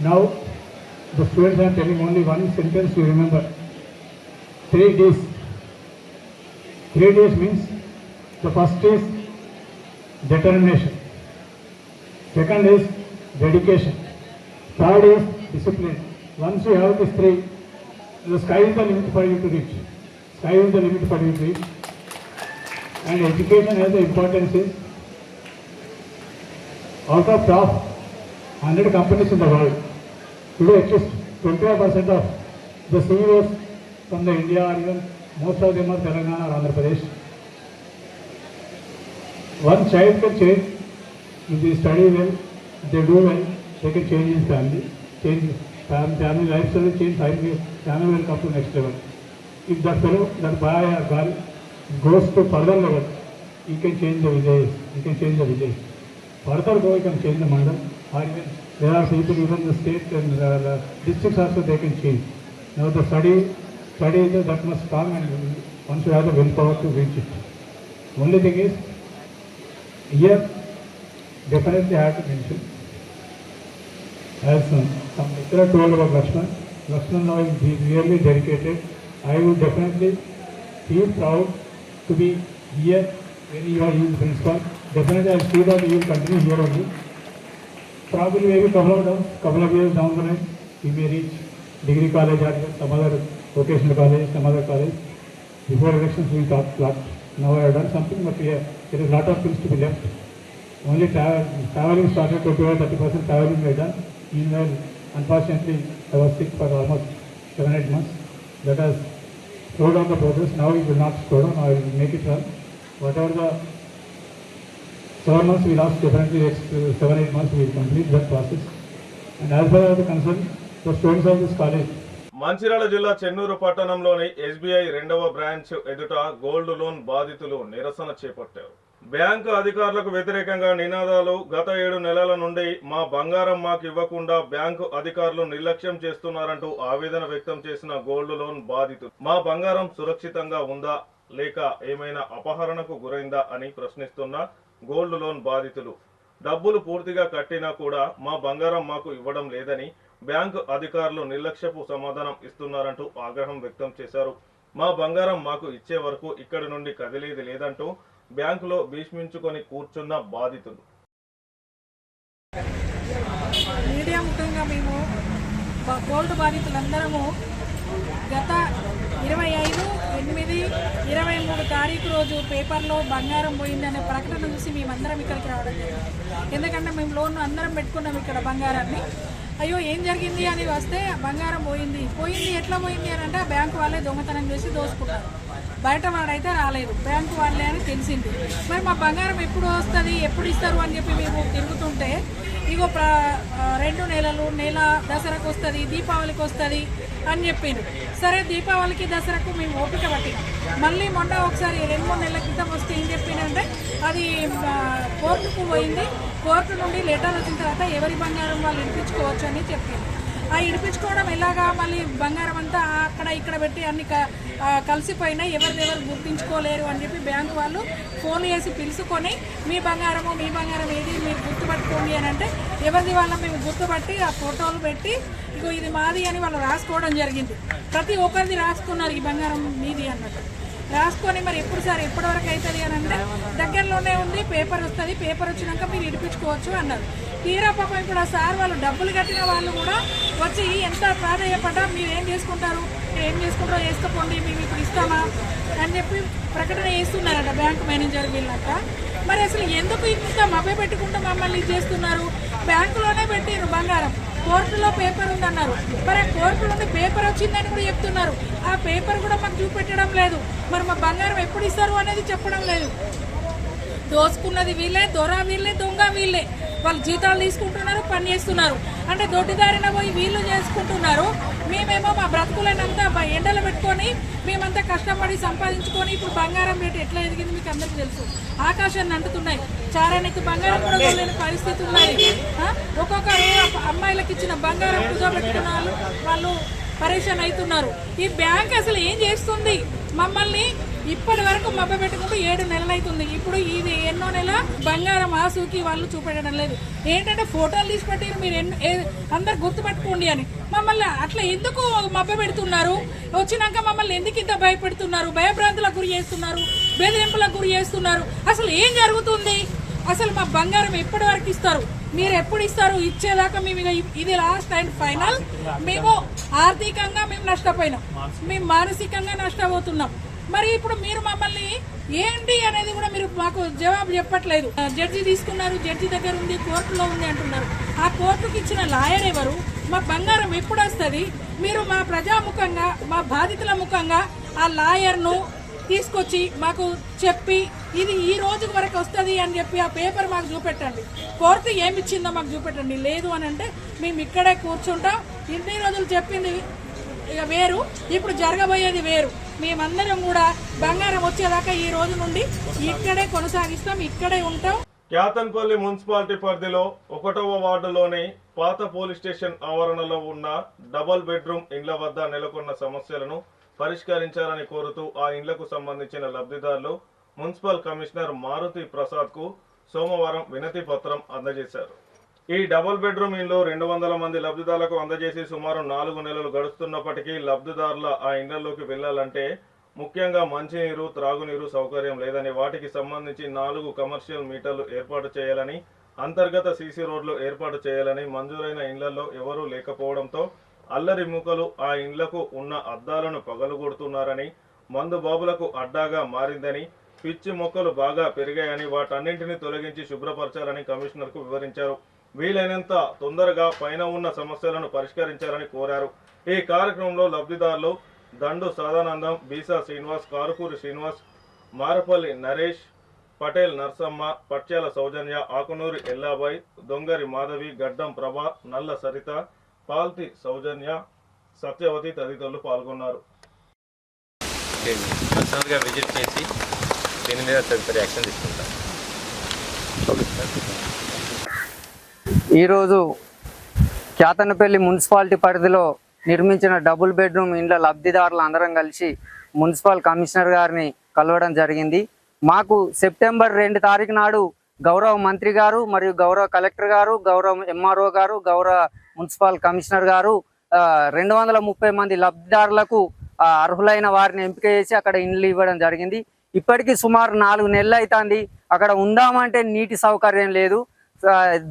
Now, the students I am telling only one sentence you remember. 3 Ds. 3 Ds means the first is determination. Second is dedication. Third is discipline. Once you have these 3, the sky is the limit for you to reach. Sky is the limit for you to reach. And education has the importance is, out of top 100 companies in the world, today at least 25% of the CEOs from the India, or even most of them are Telangana or Andhra Pradesh. One child can change if they study well, if they do well, they can change his family, change family lifestyle, change family will come to next level. If that fellow, that boy or girl goes to further level, he can change the village, Further go, he can change the mandal, or even there are people even the state and districts also they can change. Now the study is that much strong, and one should have the willpower to reach it. Only thing is, here definitely I have to mention, as some lecturer told about Lakshman now is really dedicated. I would definitely feel proud to be here when you are his principal. Definitely I see that you will continue here only. Probably maybe couple of years down the line, you may reach degree college or some other vocational college, some other college. Before elections we talked a lot. Now I have done something, but there is a lot of things to be left. Only traveling started, 25-30% traveling I done. Meanwhile, unfortunately, I was sick for almost 7-8 months. That has slowed down the progress. Now it will not slow down. I will make it run. Whatever the 7 months we lost, definitely next 7-8 months we will complete that process. And as far as the concern, the students of this college. Mancherial జిల్లా చెన్నూరు పట్టణంలోని SBI 2వ branch ఎదుట gold loan బాధితులు నిరసన చేపట్టారు. Bank అధికారులకు వ్యతిరేకంగా నినాదాలు. గత 7 నెలల నుండి మా బంగారం మాకు ఇవ్వకుండా బ్యాంకు అధికారులు నిర్లక్ష్యం చేస్తున్నారంటూ ఆవేదన వ్యక్తం చేసిన గోల్డ్ లోన్ బాధితులు మా బంగారం సురక్షితంగా ఉందా లేక ఏమైనా అపహరణకు గురైందా అని ప్రశ్నిస్తున్న గోల్డ్ లోన్ బాధితులు డబ్బులు పూర్తిగా కట్టినా కూడా మా బంగారం మాకు ఇవ్వడం లేదని బ్యాంకు అధికారులు నిర్లక్ష్యపు సమాధానం ఇస్తున్నారంటూ ఆగ్రహం వ్యక్తం చేశారు. మా బంగారం మాకు ఇచ్చే వరకు ఇక్కడి నుండి కదిలేది లేదంటూ బ్యాంకులో భీష్మించుకొని కూర్చున్న బాధితులు. మీడియా ముఖ్యంగా మేము గోల్డ్ బాధితులందరము గత 25/8/23 తారీఖు రోజు పేపర్లో బంగారం పోయిందనే ప్రకటన చూసి మేమందరం ఇక్కడికి రావడం జరిగింది. ఎందుకంటే మేము లోన్ అందరం పెట్టుకున్నాం ఇక్కడ బంగారాన్ని. అయ్యో ఏం జరిగింది అని వస్తే బంగారం పోయింది ఎట్లా పోయింది అని అంటే బ్యాంకు వాళ్ళే దొంగతనం చేసి దోసుకున్నారు. బయట వాడైతే రాలేదు, బ్యాంకు వాళ్ళే అని తెలిసింది. మరి మా బంగారం ఎప్పుడు వస్తుంది, ఎప్పుడు ఇస్తారు అని చెప్పి మేము తిరుగుతుంటే ఇగో 2 నెలలు నెల దసరాకు వస్తుంది, దీపావళికి వస్తుంది అని చెప్పిండ్రు. సరే దీపావళికి దసరాకు మేము ఓపిక పట్టినాం. మళ్ళీ మొన్న ఒకసారి 2-3 నెలల క్రితం వస్తే ఏం చెప్పిందంటే అది కోర్టుకు పోయింది. కోర్టు నుండి లెటర్ వచ్చిన తర్వాత ఎవరి బంగారం వాళ్ళు ఇడిపించుకోవచ్చు అని చెప్పింది. ఆ ఇడిపించుకోవడం ఎలాగా, మళ్ళీ బంగారం అంతా అక్కడ ఇక్కడ పెట్టి అన్ని కలిసిపోయినా ఎవరిదెవరు గుర్తించుకోలేరు అని చెప్పి బ్యాంకు వాళ్ళు ఫోన్ చేసి పిలుచుకొని మీ బంగారం ఏది మీరు గుర్తుపట్టుకోండి అని అంటే ఎవరిది వాళ్ళ మేము గుర్తుపట్టి ఆ ఫోటోలు పెట్టి ఇగో ఇది మాది అని వాళ్ళు రాసుకోవడం జరిగింది. ప్రతి ఒక్కరిది రాసుకున్నారు ఈ బంగారం మీది అన్నట్టు రాసుకొని. మరి ఎప్పుడు సార్ ఎప్పటివరకు అవుతుంది అని అంటే దగ్గరలోనే ఉంది, పేపర్ వస్తుంది, పేపర్ వచ్చినాక మీరు ఇడిపించుకోవచ్చు అన్నారు. తీరా పాపం ఇప్పుడు ఆ సార్ వాళ్ళు డబ్బులు కట్టిన వాళ్ళు కూడా వచ్చి ఎంత ప్రాధాన్యపడ్డా మీరు ఏం చేసుకుంటారో వేసుకోపోండి, మేము ఇప్పుడు ఇస్తామా అని చెప్పి ప్రకటన చేస్తున్నారట బ్యాంకు మేనేజర్ వీళ్ళంట. మరి అసలు ఎందుకు ఇంత మభ్య పెట్టుకుంటూ మమ్మల్ని చేస్తున్నారు? బ్యాంకులోనే పెట్టిరు బంగారం, కోర్టులో పేపర్ ఉందన్నారు. మరి ఆ కోర్టు నుండి పేపర్ వచ్చిందని కూడా చెప్తున్నారు. ఆ పేపర్ కూడా మాకు చూపెట్టడం లేదు. మరి మా బంగారం ఎప్పుడు ఇస్తారు అనేది చెప్పడం లేదు. దోసుకున్నది వీళ్ళే, దొర వీళ్ళే, దొంగ వీళ్ళే. వాళ్ళు జీతాలు తీసుకుంటున్నారు, పని చేస్తున్నారు. అంటే దొడ్డిదారిన పోయి వీళ్ళు చేసుకుంటున్నారు. మేమేమో మా బ్రతుకులనంతా ఎండలు పెట్టుకొని మేమంతా కష్టపడి సంపాదించుకొని ఇప్పుడు బంగారం రేటు ఎట్లా ఎదిగింది మీకు అందరికీ తెలుసు. ఆకాశాన్ని అంటుతున్నాయి. చారానికి బంగారం కూడా కొనలేని పరిస్థితి ఉన్నది. ఒక్కొక్కరు అమ్మాయిలకు ఇచ్చిన బంగారం కూర్చోబెట్టుకున్న వాళ్ళు పరేషాన్ అవుతున్నారు. ఈ బ్యాంక్ అసలు ఏం చేస్తుంది? మమ్మల్ని ఇప్పటి వరకు మభ్య పెట్టుకుంటూ 7 నెలలు అవుతుంది. ఇప్పుడు ఇది ఎన్నో నెల బంగారం ఆసూకి వాళ్ళు చూపెట్టడం లేదు. ఏంటంటే ఫోటోలు తీసి పెట్టారు, మీరు అందరు గుర్తుపెట్టుకోండి అని. మమ్మల్ని అట్లా ఎందుకు మభ్య పెడుతున్నారు? వచ్చినాక మమ్మల్ని ఎందుకు ఇంత భయపెడుతున్నారు? భయభ్రాంతులకు గురి చేస్తున్నారు, బెదిరింపులకు గురి చేస్తున్నారు. అసలు ఏం జరుగుతుంది? అసలు మా బంగారం ఎప్పటి వరకు ఇస్తారు? మీరు ఎప్పుడు ఇస్తారు? ఇచ్చేదాకా మేము ఇది లాస్ట్ అండ్ ఫైనల్. మేము ఆర్థికంగా మేము నష్టపోయినాం, మేము మానసికంగా నష్టపోతున్నాం. మరి ఇప్పుడు మీరు మమ్మల్ని ఏంటి అనేది కూడా మీరు మాకు జవాబు చెప్పట్లేదు. జడ్జి తీసుకున్నారు, జడ్జి దగ్గర ఉంది, కోర్టులో ఉంది అంటున్నారు. ఆ కోర్టుకి ఇచ్చిన లాయర్ ఎవరు? మా బంగారం ఎప్పుడు వస్తుంది? మీరు మా ప్రజాముఖంగా, మా బాధితుల ముఖంగా ఆ లాయర్ను తీసుకొచ్చి మాకు చెప్పి ఇది ఈ రోజు వరకు వస్తుంది అని చెప్పి ఆ పేపర్ మాకు చూపెట్టండి. కోర్టు ఏమి ఇచ్చిందో మాకు చూపెట్టండి. లేదు అని అంటే మేము ఇక్కడే కూర్చుంటాం. ఇన్ని రోజులు చెప్పింది ఇక వేరు, ఇప్పుడు జరగబోయేది వేరు. మేమందరం కూడా బంగారం వచ్చేదాకా ఈ రోజు నుండి ఇక్కడే కొనసాగిస్తాం, ఇక్కడే ఉంటాం. క్యాతన్పల్లి మున్సిపాలిటీ పరిధిలో 1వ వార్డులోని పాత పోలీస్ స్టేషన్ ఆవరణలో ఉన్న డబుల్ బెడ్రూమ్ ఇండ్ల వద్ద నెలకొన్న సమస్యలను పరిష్కరించాలని కోరుతూ ఆ ఇండ్లకు సంబంధించిన లబ్ధిదారులు మున్సిపల్ కమిషనర్ మారుతి ప్రసాద్ కు సోమవారం వినతి పత్రం అందజేశారు. ఈ డబుల్ బెడ్రూమ్ ఇండ్లు 200 మంది లబ్ధిదారులకు అందజేసి సుమారు 4 నెలలు గడుస్తున్నప్పటికీ లబ్ధిదారుల ఆ ఇండ్లలోకి వెళ్లాలంటే ముఖ్యంగా మంచినీరు, త్రాగునీరు సౌకర్యం లేదని, వాటికి సంబంధించి 4 కమర్షియల్ మీటర్లు ఏర్పాటు చేయాలని, అంతర్గత సీసీ రోడ్లు ఏర్పాటు చేయాలని, మంజూరైన ఇండ్లలో ఎవరూ లేకపోవడంతో అల్లరి మూకలు ఆ ఇండ్లకు ఉన్న అద్దాలను పగలగొడుతున్నారని, మందు బాబులకు అడ్డాగా మారిందని, పిచ్చి మొక్కలు బాగా పెరిగాయని, వాటన్నింటినీ తొలగించి శుభ్రపరచాలని కమిషనర్కు వివరించారు. వీలైనంత తొందరగా పైన ఉన్న సమస్యలను పరిష్కరించాలని కోరారు. ఈ కార్యక్రమంలో లబ్ధిదారులు దండు సదానందం, బీసా శ్రీనివాస్, కారుకూరి శ్రీనివాస్, మారపల్లి నరేష్, పటేల్ నర్సమ్మ, పట్యాల సౌజన్య, ఆకునూరి ఎల్లాబాయ్, దొంగరి మాధవి, గడ్డం ప్రభ, నల్ల సరిత, పాల్తి సౌజన్య, సత్యవతి తదితరులు పాల్గొన్నారు. పర్సనల్గా విజిట్ చేసి దీని మీద తదుపరి యాక్షన్ తీసుకుంటాం. ఈరోజు క్యాతనపల్లి మున్సిపాలిటీ పరిధిలో నిర్మించిన డబుల్ బెడ్రూమ్ ఇండ్ల లబ్ధిదారులు అందరం కలిసి మున్సిపల్ కమిషనర్ గారిని కలవడం జరిగింది. మాకు సెప్టెంబర్ 2 తారీఖు నాడు గౌరవ మంత్రి గారు మరియు గౌరవ కలెక్టర్ గారు, గౌరవ ఎంఆర్ఓ గారు, గౌరవ మున్సిపల్ కమిషనర్ గారు 230 మంది లబ్ధిదారులకు అర్హులైన వారిని ఎంపిక చేసి అక్కడ ఇండ్లు ఇవ్వడం జరిగింది. ఇప్పటికీ సుమారు 4 నెలలు అవుతుంది. అక్కడ ఉందామంటే నీటి సౌకర్యం లేదు.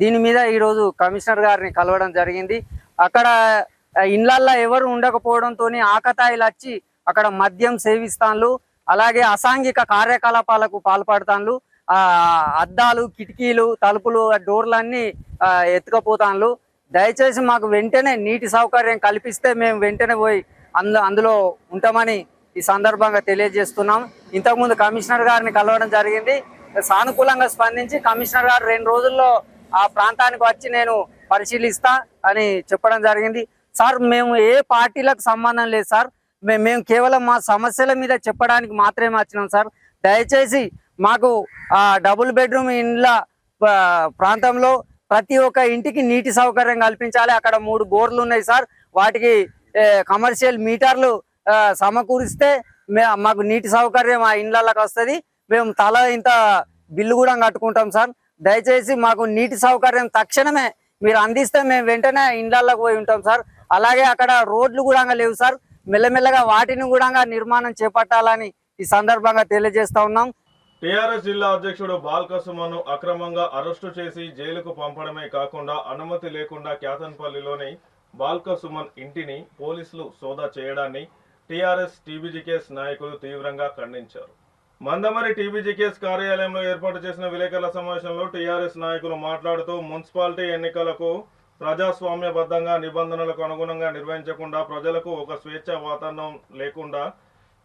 దీని మీద ఈరోజు కమిషనర్ గారిని కలవడం జరిగింది. అక్కడ ఇండ్లల్లో ఎవరు ఉండకపోవడంతో ఆకతాయిలు వచ్చి అక్కడ మద్యం సేవిస్తాన్లు, అలాగే అసాంఘిక కార్యకలాపాలకు పాల్పడతాన్లు. అద్దాలు, కిటికీలు, తలుపులు, డోర్లన్నీ ఎత్తుకపోతాన్లు. దయచేసి మాకు వెంటనే నీటి సౌకర్యం కల్పిస్తే మేము వెంటనే పోయి అందులో ఉంటామని ఈ సందర్భంగా తెలియజేస్తున్నాం. ఇంతకుముందు కమిషనర్ గారిని కలవడం జరిగింది. సానుకూలంగా స్పందించి కమిషనర్ గారు 2 రోజుల్లో ఆ ప్రాంతానికి వచ్చి నేను పరిశీలిస్తా అని చెప్పడం జరిగింది. సార్ మేము ఏ పార్టీలకు సంబంధం లేదు సార్, మేము కేవలం మా సమస్యల మీద చెప్పడానికి మాత్రమే వచ్చినాం సార్. దయచేసి మాకు డబుల్ బెడ్రూమ్ ఇండ్ల ప్రాంతంలో ప్రతి ఒక్క ఇంటికి నీటి సౌకర్యం కల్పించాలి. అక్కడ 3 బోర్లు ఉన్నాయి సార్, వాటికి కమర్షియల్ మీటర్లు సమకూరిస్తే మాకు నీటి సౌకర్యం ఆ ఇండ్లకి వస్తుంది. మేము తల ఇంత బిల్లు కూడా కట్టుకుంటాం సార్. దయచేసి మాకు నీటి సౌకర్యం తక్షణమే మీరు అందిస్తే మేము వెంటనే ఇండ్లకి పోయి ఉంటాం సార్. అలాగే అక్కడ రోడ్లు కూడా లేవు సార్, మెల్లమెల్లగా వాటిని కూడా నిర్మాణం చేపట్టాలని ఈ సందర్భంగా తెలియజేస్తా ఉన్నాం. టీఆర్ఎస్ జిల్లా అధ్యక్షుడు బాల్క సుమన్ను అక్రమంగా అరెస్టు చేసి జైలుకు పంపడమే కాకుండా అనుమతి లేకుండా క్యాతన్పల్లిలోని బాల్క సుమన్ ఇంటిని పోలీసులు సోదా చేయడాన్ని టీఆర్ఎస్ టీబీజీకేఎస్ నాయకులు తీవ్రంగా ఖండించారు. మందమరి టీబీజీకేఎస్ కార్యాలయంలో ఏర్పాటు చేసిన విలేకరుల సమావేశంలో టీఆర్ఎస్ నాయకులు మాట్లాడుతూ మున్సిపాలిటీ ఎన్నికలకు ప్రజాస్వామ్యబద్ధంగా నిబంధనలకు అనుగుణంగా నిర్వహించకుండా ప్రజలకు ఒక స్వేచ్ఛ వాతావరణం లేకుండా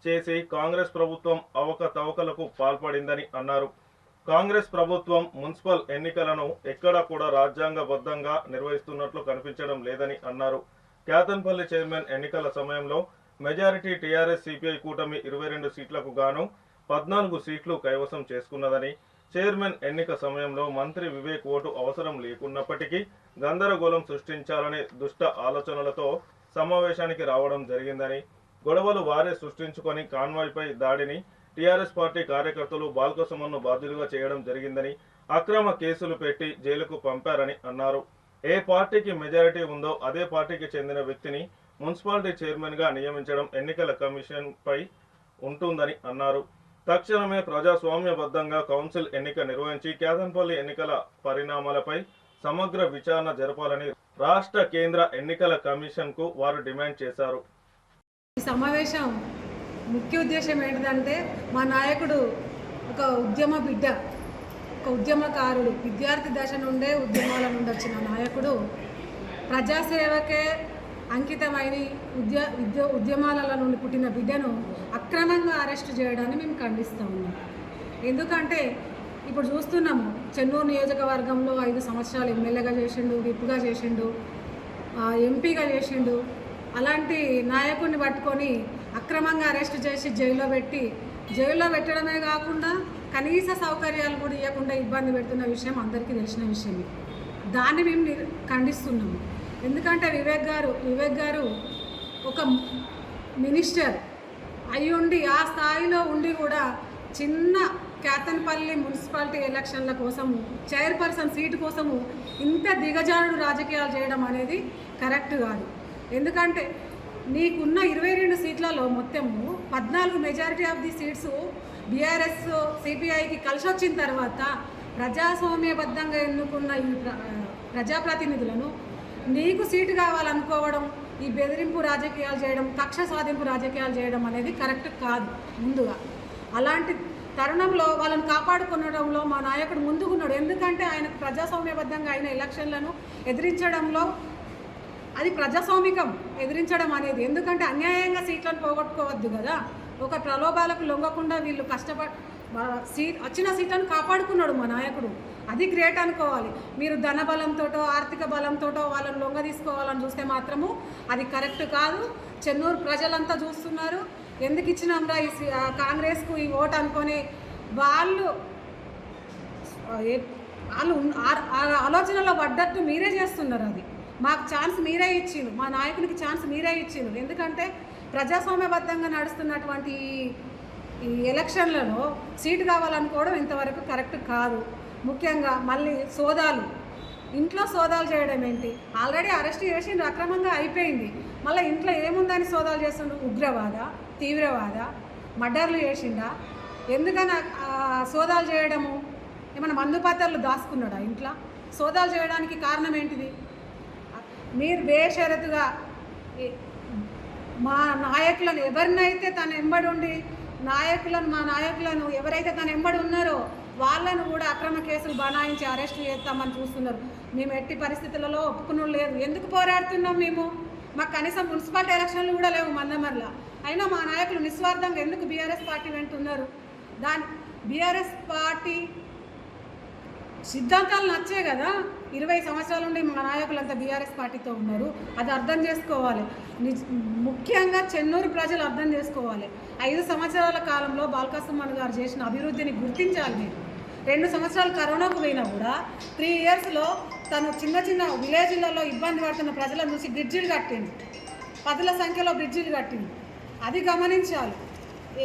చేసి కాంగ్రెస్ ప్రభుత్వం అవకతవకలకు పాల్పడిందని అన్నారు. కాంగ్రెస్ ప్రభుత్వం మున్సిపల్ ఎన్నికలను ఎక్కడా కూడా రాజ్యాంగబద్ధంగా నిర్వహిస్తున్నట్లు కనిపించడం లేదని అన్నారు. క్యాతన్పల్లి చైర్మన్ ఎన్నికల సమయంలో మెజారిటీ టీఆర్ఎస్ సిపిఐ కూటమి 22 సీట్లకు గాను 14 సీట్లు కైవసం చేసుకున్నదని, చైర్మన్ ఎన్నిక సమయంలో మంత్రి వివేక్ ఓటు అవసరం లేకున్నప్పటికీ గందరగోళం సృష్టించాలనే దుష్ట ఆలోచనలతో సమావేశానికి రావడం జరిగిందని, గొడవలు వారే సృష్టించుకొని కాన్వాయ్పై దాడిని టీఆర్ఎస్ పార్టీ కార్యకర్తలు బాల్క సుమన్ను బాధ్యులుగా చేయడం జరిగిందని, అక్రమ కేసులు పెట్టి జైలుకు పంపారని అన్నారు. ఏ పార్టీకి మెజారిటీ ఉందో అదే పార్టీకి చెందిన వ్యక్తిని మున్సిపాలిటీ చైర్మన్గా నియమించడం ఎన్నికల కమిషన్ పై ఉంటుందని అన్నారు. తక్షణమే ప్రజాస్వామ్యబద్ధంగా కౌన్సిల్ ఎన్నిక నిర్వహించి క్యాతన్పల్లి ఎన్నికల పరిణామాలపై సమగ్ర విచారణ జరపాలని రాష్ట్ర కేంద్ర ఎన్నికల కమిషన్కు వారు డిమాండ్ చేశారు. ఈ సమావేశం ముఖ్య ఉద్దేశం ఏంటంటే మా నాయకుడు ఒక ఉద్యమ బిడ్డ, ఒక ఉద్యమకారుడు, విద్యార్థి దశ నుండే ఉద్యమాల నుండి వచ్చిన నాయకుడు, ప్రజాసేవకే అంకితమైన ఉద్యమాల నుండి పుట్టిన బిడ్డను అక్రమంగా అరెస్టు చేయడాన్ని మేము ఖండిస్తూ ఉన్నాం. ఎందుకంటే ఇప్పుడు చూస్తున్నాము, చెన్నూరు నియోజకవర్గంలో 5 సంవత్సరాలు ఎమ్మెల్యేగా చేసిండు, విప్గా చేసిండు, ఎంపీగా చేసిండు. అలాంటి నాయకుడిని పట్టుకొని అక్రమంగా అరెస్టు చేసి జైల్లో పెట్టడమే కాకుండా కనీస సౌకర్యాలు కూడా ఇవ్వకుండా ఇబ్బంది పెడుతున్న విషయం అందరికీ తెలిసిన విషయమే. దాన్ని మేము ఖండిస్తున్నాము. ఎందుకంటే వివేక్ గారు ఒక మినిస్టర్ అయ్యుండి ఆ స్థాయిలో ఉండి కూడా చిన్న క్యాతన్పల్లి మున్సిపాలిటీ ఎలక్షన్ల కోసము, చైర్పర్సన్ సీటు కోసము ఇంత దిగజారుడు రాజకీయాలు చేయడం అనేది కరెక్ట్ కాదు. ఎందుకంటే నీకున్న 22 సీట్లలో మొత్తము 14 majority of the seats BRS సిపిఐకి కలిసి వచ్చిన తర్వాత ప్రజాస్వామ్యబద్ధంగా ఎన్నుకున్న ఈ ప్రజాప్రతినిధులను నీకు సీటు కావాలనుకోవడం, ఈ బెదిరింపు రాజకీయాలు చేయడం, కక్ష సాధింపు రాజకీయాలు చేయడం అనేది కరెక్ట్ కాదు. ముందుగా అలాంటి తరుణంలో వాళ్ళని కాపాడుకునడంలో మా నాయకుడు ముందుకున్నాడు. ఎందుకంటే ఆయనకు ప్రజాస్వామ్యబద్ధంగా అయిన ఎలక్షన్లను ఎదిరించడంలో అది ప్రజాస్వామికం ఎదిరించడం అనేది. ఎందుకంటే అన్యాయంగా సీట్లను పోగొట్టుకోవద్దు కదా. ఒక ప్రలోభాలకు లొంగకుండా వీళ్ళు వచ్చిన సీట్లను కాపాడుకున్నాడు మా నాయకుడు. అది గ్రేట్ అనుకోవాలి. మీరు ధన బలంతోటో ఆర్థిక బలంతోటో వాళ్ళని లొంగ తీసుకోవాలని చూస్తే మాత్రము అది కరెక్ట్ కాదు. చెన్నూరు ప్రజలంతా చూస్తున్నారు. ఎందుకు ఇచ్చినాంరా ఈ కాంగ్రెస్కు ఈ ఓటు అనుకొని వాళ్ళు ఆలోచనలో పడ్డట్టు మీరే చేస్తున్నారు. అది మాకు ఛాన్స్ మీరే ఇచ్చిండు, మా నాయకునికి ఛాన్స్ మీరే ఇచ్చిండు. ఎందుకంటే ప్రజాస్వామ్యబద్ధంగా నడుస్తున్నటువంటి ఈ ఎలక్షన్లలో సీటు కావాలనుకోవడం ఇంతవరకు కరెక్ట్ కాదు. ముఖ్యంగా మళ్ళీ ఇంట్లో సోదాలు చేయడం ఏంటి? ఆల్రెడీ అరెస్ట్ చేసిండు, అక్రమంగా అయిపోయింది. మళ్ళీ ఇంట్లో ఏముందని సోదాలు చేస్తుండ్రు? ఉగ్రవాద, తీవ్రవాద, మర్డర్లు చేసిండా? ఎందుకని సోదాలు చేయడము? ఏమైనా మందు పాత్రలు దాచుకున్నాడా ఇంట్లో? సోదాలు చేయడానికి కారణం ఏంటిది? మీరు బేషరతుగా మా నాయకులను ఎవరినైతే తన ఎంబడి ఉండి మా నాయకులను ఎవరైతే తన ఎంబడి ఉన్నారో వాళ్ళను కూడా అక్రమ కేసులు బనాయించి అరెస్ట్ చేస్తామని చూస్తున్నారు. మేము ఎట్టి పరిస్థితులలో ఒప్పుకున్నది లేదు. ఎందుకు పోరాడుతున్నాం మేము? మాకు కనీసం మున్సిపాలిటీ ఎలక్షన్లు కూడా లేవు మందమర్ల. అయినా మా నాయకులు నిస్వార్థంగా ఎందుకు బీఆర్ఎస్ పార్టీ వెంటున్నారు? బీఆర్ఎస్ పార్టీ సిద్ధాంతాలు నచ్చే కదా 20 సంవత్సరాల నుండి మా నాయకులంతా బీఆర్ఎస్ పార్టీతో ఉన్నారు. అది అర్థం చేసుకోవాలి. ముఖ్యంగా చెన్నూరు ప్రజలు అర్థం చేసుకోవాలి. 5 సంవత్సరాల కాలంలో బాల్కసుమన్ గారు చేసిన అభివృద్ధిని గుర్తించాలి. మీరు 2 సంవత్సరాలు కరోనాకు పోయినా కూడా 3 ఇయర్స్లో తను చిన్న చిన్న విలేజ్లలో ఇబ్బంది పడుతున్న ప్రజలను చూసి బ్రిడ్జిలు కట్టింది. 10ల సంఖ్యలో బ్రిడ్జిలు కట్టింది. అది గమనించాలి.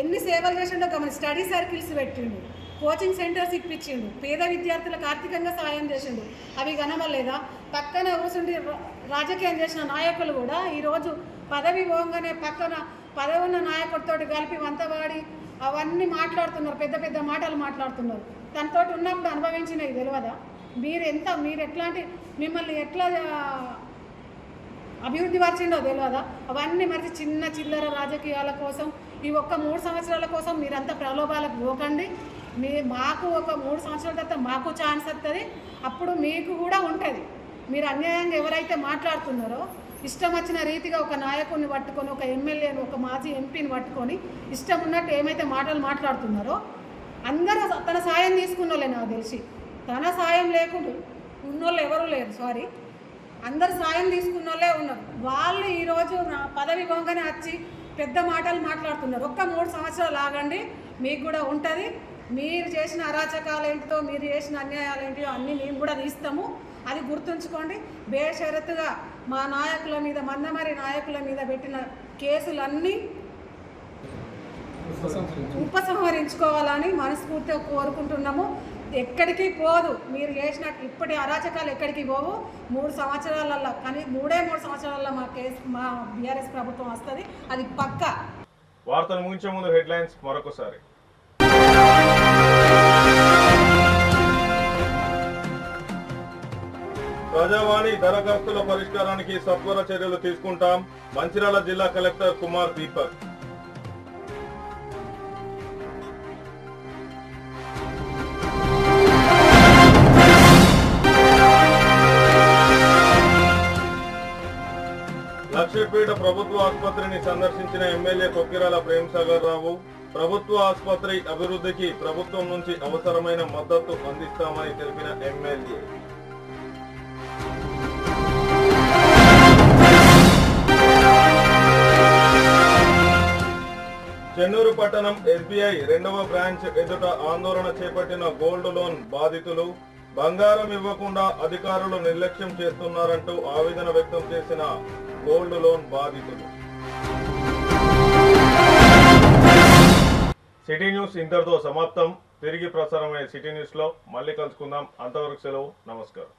ఎన్ని సేవలు చేసిండో స్టడీ సర్కిల్స్ పెట్టిండు, కోచింగ్ సెంటర్స్ ఇప్పించిండు, పేద విద్యార్థులకు ఆర్థికంగా సహాయం చేసిండు. అవి కనవలేదా? పక్కన కూర్చుండి రాజకీయం చేసిన నాయకులు కూడా ఈరోజు పదవి పోగానే పక్కన పదవి ఉన్న నాయకుడితో కలిపి వంతవాడి అవన్నీ మాట్లాడుతున్నారు, పెద్ద పెద్ద మాటలు మాట్లాడుతున్నారు. తనతో ఉన్నప్పుడు అనుభవించినవి తెలియదా? మీరు ఎట్లాంటి మిమ్మల్ని ఎట్లా అభివృద్ధి పరిచిండో తెలియదా? అవన్నీ మరి చిన్న చిల్లర రాజకీయాల కోసం ఈ ఒక్క 3 సంవత్సరాల కోసం మీరంతా ప్రలోభాలకు పోకండి. మాకు ఒక 3 సంవత్సరాల తర్వాత మాకు ఛాన్స్ వస్తుంది, అప్పుడు మీకు కూడా ఉంటుంది. మీరు అన్యాయంగా ఎవరైతే మాట్లాడుతున్నారో ఇష్టం వచ్చిన రీతిగా ఒక నాయకుడిని పట్టుకొని, ఒక ఎమ్మెల్యేని, ఒక మాజీ ఎంపీని పట్టుకొని ఇష్టం ఉన్నట్టు ఏమైతే మాటలు మాట్లాడుతున్నారో అందరూ తన సాయం తీసుకున్నోళ్ళే. నాకు తెలిసి తన సాయం లేకుండా ఉన్నోళ్ళు ఎవరు లేరు. సారీ, అందరు సాయం తీసుకున్న వాళ్ళే ఉన్నారు. వాళ్ళు ఈరోజు పదవి పోగానే వచ్చి పెద్ద మాటలు మాట్లాడుతున్నారు. ఒక్క 3 సంవత్సరాలు ఆగండి, మీకు కూడా ఉంటుంది. మీరు చేసిన అరాచకాలు ఏంటితో, మీరు చేసిన అన్యాయాలు ఏంటిదో అన్నీ మేము కూడా తీస్తాము. అది గుర్తుంచుకోండి. బేషరతుగా మా నాయకుల మీద, మందమరి నాయకుల మీద పెట్టిన కేసులన్నీ ఉపసంహరించుకోవాలని మనస్ఫూర్తిగా కోరుకుంటున్నాము. ఎక్కడికి పోదు. మీరు చేసిన ఇప్పటి అరాచకాలు ఎక్కడికి పోవు. 3 సంవత్సరాలల్లో కానీ 3 సంవత్సరాల్లో మా బీఆర్ఎస్ ప్రభుత్వం వస్తుంది, అది పక్కా. వార్తలు ముగించే ముందు హెడ్లైన్స్ మరొకసారి. ప్రజావాణి దరఖాస్తుల పరిష్కారానికి సత్వర చర్యలు తీసుకుంటాం. మంచిర్యాల జిల్లా కలెక్టర్ కుమార్ దీపక్. లక్ష్మీపేట ప్రభుత్వ ఆసుపత్రిని సందర్శించిన ఎమ్మెల్యే కొక్కిరాల ప్రేమ్సాగర్ రావు. ప్రభుత్వ ఆసుపత్రి అభివృద్ధికి ప్రభుత్వం నుంచి అవసరమైన మద్దతు అందిస్తామని తెలిపిన ఎమ్మెల్యే. చెన్నూరు పట్టణం ఎస్బీఐ 2వ బ్రాంచ్ ఎదుట ఆందోళన చేపట్టిన గోల్డ్ లోన్ బాధితులు. బంగారం ఇవ్వకుండా అధికారులు నిర్లక్ష్యం చేస్తున్నారంటూ ఆవేదన వ్యక్తం చేసిన గోల్డ్ లోన్ బాధితులు. సిటీ న్యూస్ ఇంతటితో సమాప్తం. తిరిగి ప్రసారమయ్యే సిటీ న్యూస్ లో మళ్ళీ కలుసుకుందాం. అంతవరకు సెలవు. నమస్కారం.